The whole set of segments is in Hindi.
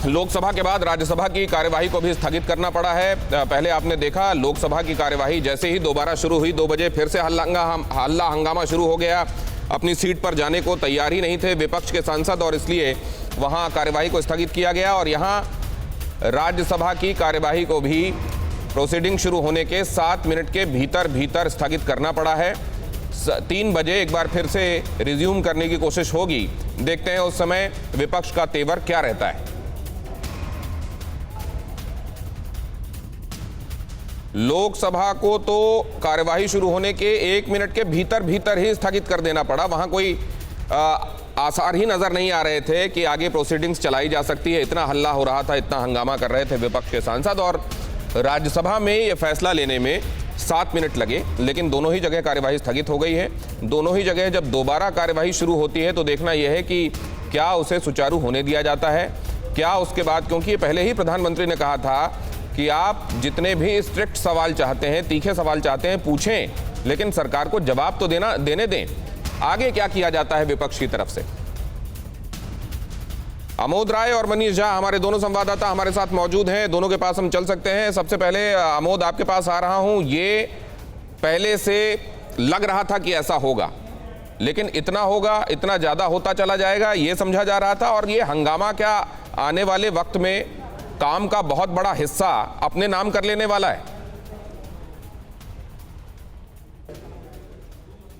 लोकसभा के बाद राज्यसभा की कार्यवाही को भी स्थगित करना पड़ा है। पहले आपने देखा लोकसभा की कार्यवाही जैसे ही दोबारा शुरू हुई 2 बजे फिर से हल्ला हंगामा शुरू हो गया। अपनी सीट पर जाने को तैयार ही नहीं थे विपक्ष के सांसद और इसलिए वहां कार्यवाही को स्थगित किया गया और यहां राज्यसभा की कार्यवाही को भी प्रोसीडिंग शुरू होने के 7 मिनट के भीतर स्थगित करना पड़ा है। 3 बजे एक बार फिर से रिज्यूम करने की कोशिश होगी। देखते हैं उस समय विपक्ष का तेवर क्या रहता है। लोकसभा को तो कार्यवाही शुरू होने के 1 मिनट के भीतर ही स्थगित कर देना पड़ा। वहां कोई आसार ही नजर नहीं आ रहे थे कि आगे प्रोसीडिंग्स चलाई जा सकती है। इतना हल्ला हो रहा था, इतना हंगामा कर रहे थे विपक्ष के सांसद और राज्यसभा में यह फैसला लेने में 7 मिनट लगे, लेकिन दोनों ही जगह कार्यवाही स्थगित हो गई है। दोनों ही जगह जब दोबारा कार्यवाही शुरू होती है तो देखना यह है कि क्या उसे सुचारू होने दिया जाता है, क्या उसके बाद, क्योंकि पहले ही प्रधानमंत्री ने कहा था कि आप जितने भी स्ट्रिक्ट सवाल चाहते हैं, तीखे सवाल चाहते हैं, पूछें, लेकिन सरकार को जवाब तो देने दें। आगे क्या किया जाता है विपक्ष की तरफ से। अमोद राय और मनीष झा हमारे दोनों संवाददाता हमारे साथ मौजूद हैं, दोनों के पास हम चल सकते हैं। सबसे पहले अमोद आपके पास आ रहा हूं। ये पहले से लग रहा था कि ऐसा होगा, लेकिन इतना होगा, इतना ज्यादा होता चला जाएगा ये समझा जा रहा था और ये हंगामा क्या आने वाले वक्त में काम का बहुत बड़ा हिस्सा अपने नाम कर लेने वाला है?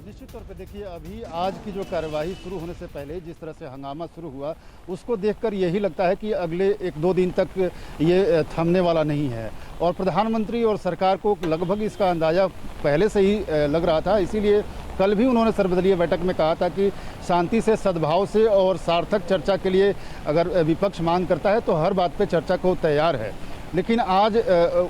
निश्चित तौर पे देखिए, अभी आज की जो कार्यवाही शुरू होने से पहले जिस तरह से हंगामा शुरू हुआ उसको देखकर यही लगता है कि अगले 1-2 दिन तक ये थमने वाला नहीं है और प्रधानमंत्री और सरकार को लगभग इसका अंदाज़ा पहले से ही लग रहा था। इसीलिए कल भी उन्होंने सर्वदलीय बैठक में कहा था कि शांति से, सद्भाव से और सार्थक चर्चा के लिए अगर विपक्ष मांग करता है तो हर बात पे चर्चा को तैयार है। लेकिन आज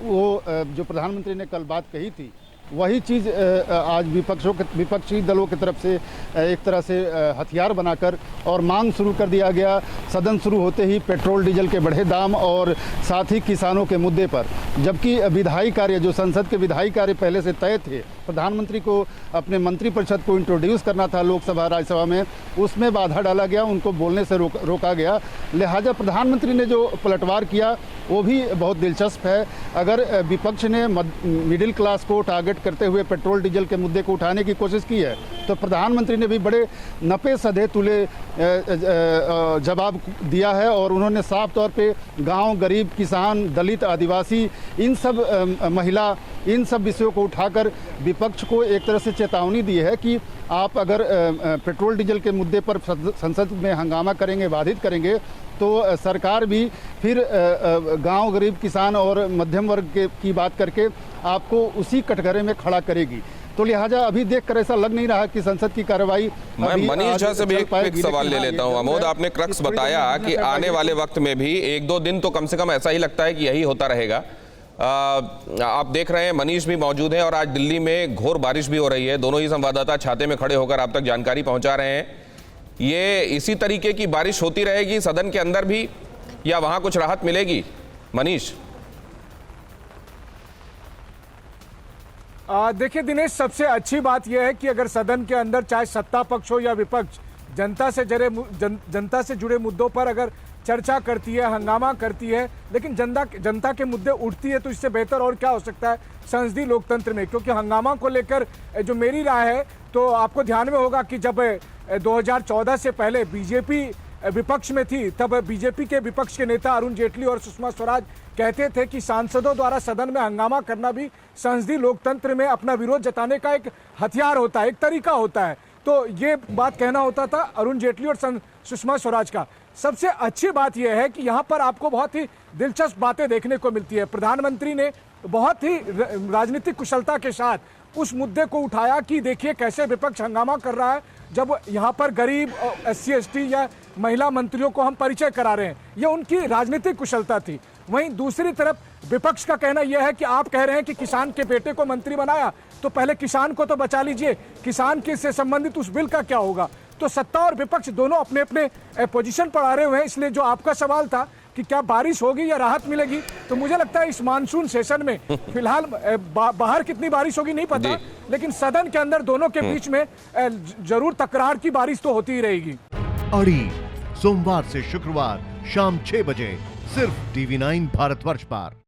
वो जो प्रधानमंत्री ने कल बात कही थी वही चीज़ आज विपक्षी दलों की तरफ से एक तरह से हथियार बनाकर और मांग शुरू कर दिया गया। सदन शुरू होते ही पेट्रोल डीजल के बढ़े दाम और साथ ही किसानों के मुद्दे पर, जबकि विधायी कार्य जो संसद के विधायी कार्य पहले से तय थे, प्रधानमंत्री को अपने मंत्रिपरिषद को इंट्रोड्यूस करना था लोकसभा राज्यसभा में, उसमें बाधा डाला गया, उनको बोलने से रोका गया। लिहाजा प्रधानमंत्री ने जो पलटवार किया वो भी बहुत दिलचस्प है। अगर विपक्ष ने मिडिल क्लास को टारगेट करते हुए पेट्रोल डीजल के मुद्दे को उठाने की कोशिश की है तो प्रधानमंत्री ने भी बड़े नपे सधे तुले जवाब दिया है और उन्होंने साफ तौर पे गांव, गरीब, किसान, दलित, आदिवासी, इन सब महिला, इन सब विषयों को उठाकर विपक्ष को एक तरह से चेतावनी दी है कि आप अगर पेट्रोल डीजल के मुद्दे पर संसद में हंगामा करेंगे, बाधित करेंगे तो सरकार भी फिर गांव, गरीब, किसान और मध्यम वर्ग की बात करके आपको उसी कटघरे में खड़ा करेगी। तो लिहाजा अभी देखकर ऐसा लग नहीं रहा कि संसद की कार्रवाई। मैं मनीष झा से भी एक सवाल ले लेता हूं। अमोद, आपने क्रक्स बताया कि आने वाले वक्त में भी 1-2 दिन तो कम से कम ऐसा ही लगता है कि यही होता रहेगा। आप देख रहे हैं मनीष भी मौजूद हैं और आज दिल्ली में घोर बारिश भी हो रही है। दोनों ही संवाददाता छाते में खड़े होकर आप तक जानकारी पहुंचा रहे हैं। ये इसी तरीके की बारिश होती रहेगी सदन के अंदर भी या वहां कुछ राहत मिलेगी? मनीष। देखिए दिनेश, सबसे अच्छी बात यह है कि अगर सदन के अंदर चाहे सत्ता पक्ष हो या विपक्ष जनता से जुड़े मुद्दों पर अगर चर्चा करती है, हंगामा करती है, लेकिन जनता के मुद्दे उठती है तो इससे बेहतर और क्या हो सकता है संसदीय लोकतंत्र में। क्योंकि हंगामा को लेकर जो मेरी राय है तो आपको ध्यान में होगा कि जब 2014 से पहले बीजेपी विपक्ष में थी तब बीजेपी के विपक्ष के नेता अरुण जेटली और सुषमा स्वराज कहते थे कि सांसदों द्वारा सदन में हंगामा करना भी संसदीय लोकतंत्र में अपना विरोध जताने का एक हथियार होता है, एक तरीका होता है। तो ये बात कहना होता था अरुण जेटली और सुषमा स्वराज का। सबसे अच्छी बात यह है कि यहाँ पर आपको बहुत ही दिलचस्प बातें देखने को मिलती है। प्रधानमंत्री ने बहुत ही राजनीतिक कुशलता के साथ उस मुद्दे को उठाया कि देखिए कैसे विपक्ष हंगामा कर रहा है जब यहाँ पर गरीब, SC ST या महिला मंत्रियों को हम परिचय करा रहे हैं। ये उनकी राजनीतिक कुशलता थी। वहीं दूसरी तरफ विपक्ष का कहना यह है कि आप कह रहे हैं कि किसान के बेटे को मंत्री बनाया तो पहले किसान को तो बचा लीजिए, किसान के से संबंधित उस बिल का क्या होगा। तो सत्ता और विपक्ष दोनों अपने अपने पोजीशन पर आ रहे हुए हैं। इसलिए जो आपका सवाल था कि क्या बारिश होगी या राहत मिलेगी, तो मुझे लगता है इस मानसून सेशन में फिलहाल बाहर कितनी बारिश होगी नहीं पता, लेकिन सदन के अंदर दोनों के बीच में जरूर तकरार की बारिश तो होती ही रहेगी। अड़ी सोमवार से शुक्रवार शाम 6 बजे सिर्फ TV9 भारतवर्ष पर।